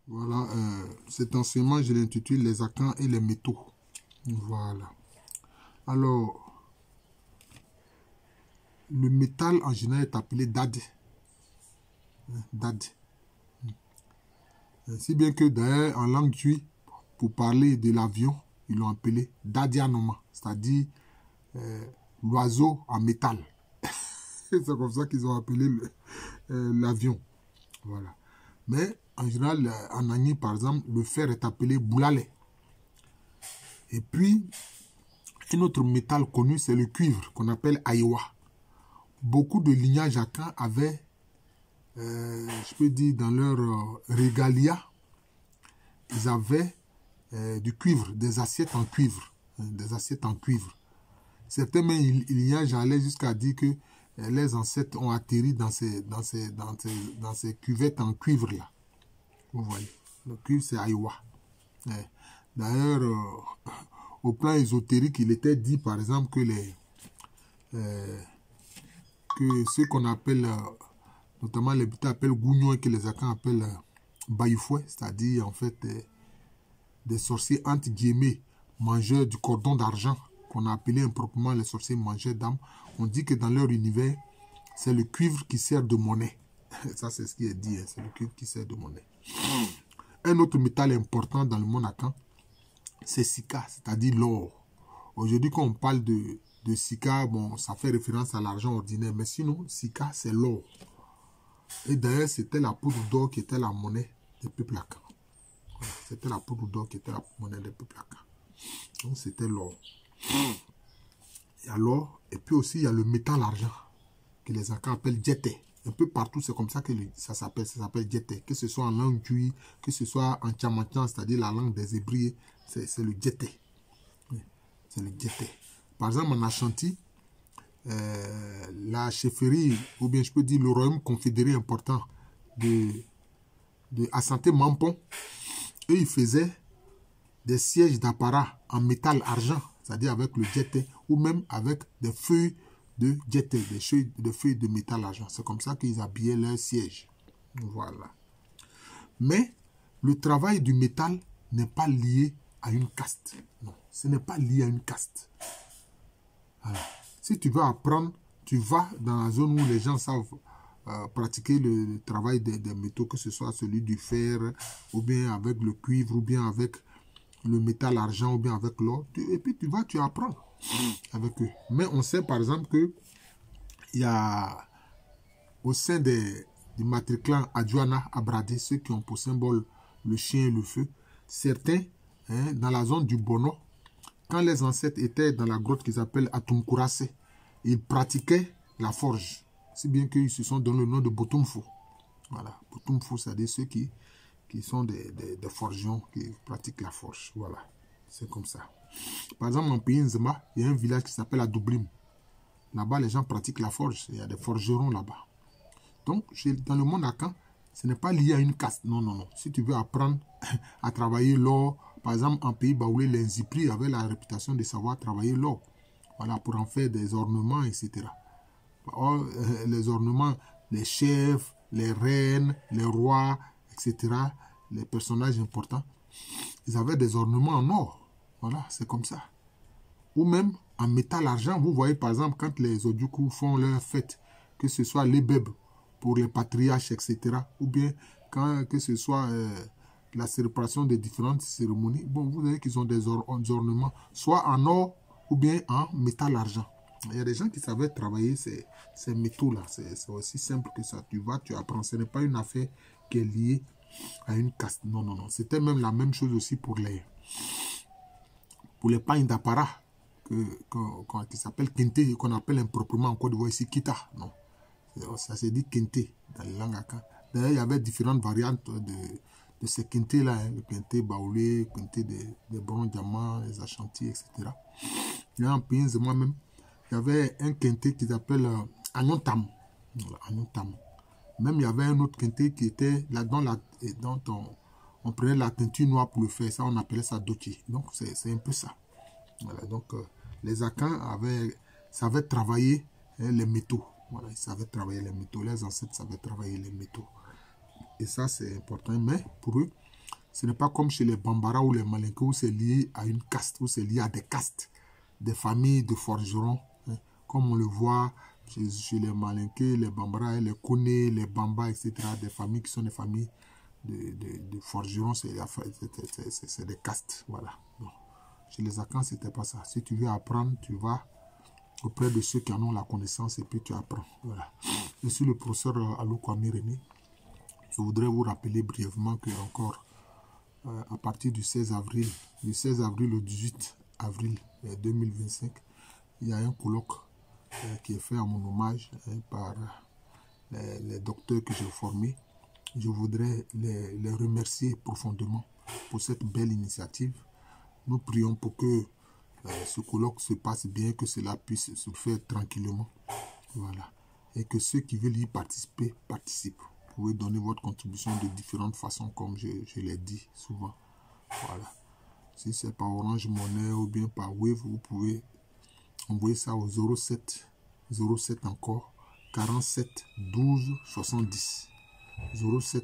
Voilà, cet enseignement, je l'intitule Les Akans et les métaux. Voilà. Alors, le métal en général est appelé dad. Dad. Si bien que d'ailleurs, en langue tui, pour parler de l'avion, ils l'ont appelé dadianoma, c'est-à-dire l'oiseau en métal. C'est comme ça qu'ils ont appelé l'avion. Voilà. Mais en général, en Agni, par exemple, le fer est appelé boulale. Et puis, un autre métal connu, c'est le cuivre, qu'on appelle aïwa. Beaucoup de lignages akans avaient, je peux dire, dans leur régalia, ils avaient du cuivre, des assiettes en cuivre. Des assiettes en cuivre. Certains lignages allaient jusqu'à dire que les ancêtres ont atterri dans ces cuvettes en cuivre-là. Vous voyez, le cuivre, c'est aïwa. D'ailleurs, au plan ésotérique, il était dit, par exemple, que ceux qu'on appelle, notamment les Bita appellent Gougnon et que les Akans appellent Baïfoué, c'est-à-dire, en fait, des sorciers, entre guillemets, mangeurs du cordon d'argent, qu'on a appelé improprement les sorciers mangeurs d'âme. On dit que dans leur univers, c'est le cuivre qui sert de monnaie. Ça, c'est ce qui est dit, hein, c'est le cuivre qui sert de monnaie. Un autre métal important dans le monde akan, c'est Sika, c'est-à-dire l'or. Aujourd'hui, quand on parle de Sika, bon, ça fait référence à l'argent ordinaire, mais sinon, Sika, c'est l'or. Et d'ailleurs, c'était la poudre d'or qui était la monnaie des peuples akans. Voilà, c'était la poudre d'or qui était la monnaie des peuples akans. Donc, c'était l'or. Et puis aussi, il y a le métal argent, que les Akans appellent djete. Un peu partout, c'est comme ça que ça s'appelle djete. Que ce soit en langue tui, que ce soit en tchamantian, c'est-à-dire la langue des Hébriers, c'est le djete. C'est le djete. Par exemple, en Ashanti, la chefferie, ou bien je peux dire le royaume confédéré important de Asante Mampon, eux, ils faisaient des sièges d'apparat en métal argent, c'est-à-dire avec le djete, ou même avec des feuilles de djete, des feuilles de métal argent. C'est comme ça qu'ils habillaient leurs sièges. Voilà. Mais le travail du métal n'est pas lié à une caste. Non, ce n'est pas lié à une caste. Alors, si tu veux apprendre, tu vas dans la zone où les gens savent pratiquer le travail des métaux, que ce soit celui du fer, ou bien avec le cuivre, ou bien avec le métal argent, ou bien avec l'or. Et puis tu apprends avec eux. Mais on sait par exemple que il y a au sein du matriclan Adjuana Abradé, ceux qui ont pour symbole le chien et le feu, certains, hein, dans la zone du Bono, quand les ancêtres étaient dans la grotte qu'ils appellent Atumkurase, ils pratiquaient la forge. Si bien qu'ils se sont donné le nom de Botumfo. Voilà, Botumfo, c'est-à-dire ceux qui sont des forgerons, qui pratiquent la forge. Voilà, c'est comme ça. Par exemple, en pays Nzema, il y a un village qui s'appelle Adoublim. Là-bas, les gens pratiquent la forge. Il y a des forgerons là-bas. Donc, dans le monde akan, ce n'est pas lié à une caste. Non, non, non. Si tu veux apprendre à travailler l'or, par exemple, en pays baoulé, les Nzipri avaient la réputation de savoir travailler l'or. Voilà, pour en faire des ornements, etc. Or, les ornements, les chefs, les reines, les rois, etc., les personnages importants, ils avaient des ornements en or. Voilà, c'est comme ça. Ou même en métal argent. Vous voyez, par exemple, quand les Ojukwu font leur fête, que ce soit les bèbes pour les patriarches, etc., ou bien que ce soit la célébration des différentes cérémonies, bon, vous voyez qu'ils ont des ornements, soit en or ou bien en métal argent. Il y a des gens qui savaient travailler ces métaux-là. C'est aussi simple que ça. Tu vas, tu apprends. Ce n'est pas une affaire qui est liée à une caste. Non, non, non. C'était même la même chose aussi pour les pagnes d'apparat qui s'appellent kente, qu'on appelle improprement en Côte d'Ivoire ici kita. Non. Ça se dit kente dans les langues akan. D'ailleurs, il y avait différentes variantes de ces kente-là. Hein, le kente baoulé, le kente des bronzes diamants, les achantis, etc. Il y a un pays, moi-même, il y avait un kente qui s'appelle Agnon-Tam. Voilà, Agnon-Tam. Même il y avait un autre kente qui était là dont on prenait la teinture noire pour le faire. Ça, on appelait ça dochi. Donc, c'est un peu ça. Voilà, donc, les Akans savaient travailler les métaux. Voilà, ils savaient travailler les métaux. Les ancêtres savaient travailler les métaux. Et ça, c'est important. Mais pour eux, Ce n'est pas comme chez les Bambara ou les Malinké où c'est lié à une caste, où c'est lié à des castes, des familles de forgerons. Hein. Comme on le voit chez les Malinké, les Bambara, les Kone, les Bamba, etc. Des familles qui sont des familles de forgerons, c'est des castes. Voilà. Non. Chez les Akans, ce n'était pas ça. Si tu veux apprendre, tu vas auprès de ceux qui en ont la connaissance et puis tu apprends. Voilà. Je suis le professeur Alou Kwame René. Je voudrais vous rappeler brièvement que encore à partir du 16 avril au 18 avril 2025, il y a un colloque qui est fait à mon hommage par les docteurs que j'ai formés. Je voudrais les remercier profondément pour cette belle initiative. Nous prions pour que ce colloque se passe bien, que cela puisse se faire tranquillement. Voilà. Et que ceux qui veulent y participer, participent. Vous pouvez donner votre contribution de différentes façons, comme je l'ai dit souvent. Voilà. Si c'est par Orange Money ou bien par Wave, vous pouvez envoyer ça au 07 encore 47 12 70. 07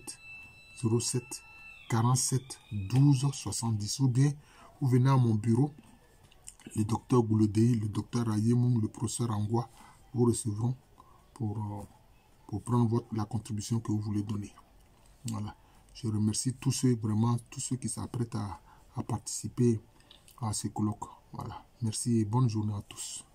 47 12 70. Ou bien vous venez à mon bureau, le docteur Goulodei, le docteur Ayemou, le professeur Angwa vous recevront pour prendre la contribution que vous voulez donner. Voilà. Je remercie tous ceux qui s'apprêtent à participer à ce colloque. Voilà. Merci et bonne journée à tous.